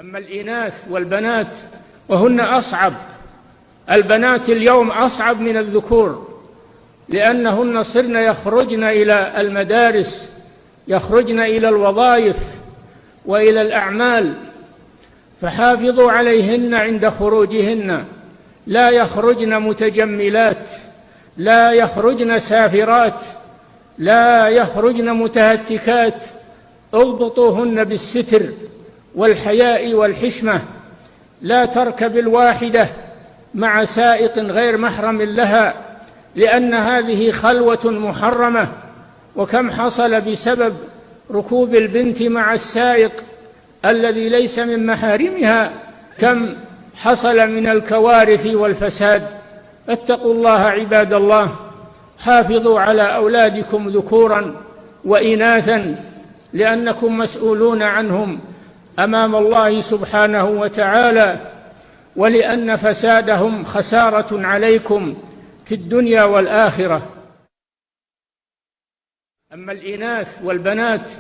أما الإناث والبنات وهن أصعب. البنات اليوم أصعب من الذكور، لأنهن صرن يخرجن إلى المدارس، يخرجن إلى الوظائف وإلى الأعمال، فحافظوا عليهن عند خروجهن، لا يخرجن متجملات، لا يخرجن سافرات، لا يخرجن متهتكات. اضبطوهن بالستر والحياء والحشمة. لا تركب الواحدة مع سائق غير محرم لها، لأن هذه خلوة محرمة. وكم حصل بسبب ركوب البنت مع السائق الذي ليس من محارمها، كم حصل من الكوارث والفساد. اتقوا الله عباد الله، حافظوا على أولادكم ذكورا وإناثا، لأنكم مسؤولون عنهم أمام الله سبحانه وتعالى، ولأن فسادهم خسارة عليكم في الدنيا والآخرة. أما الإناث والبنات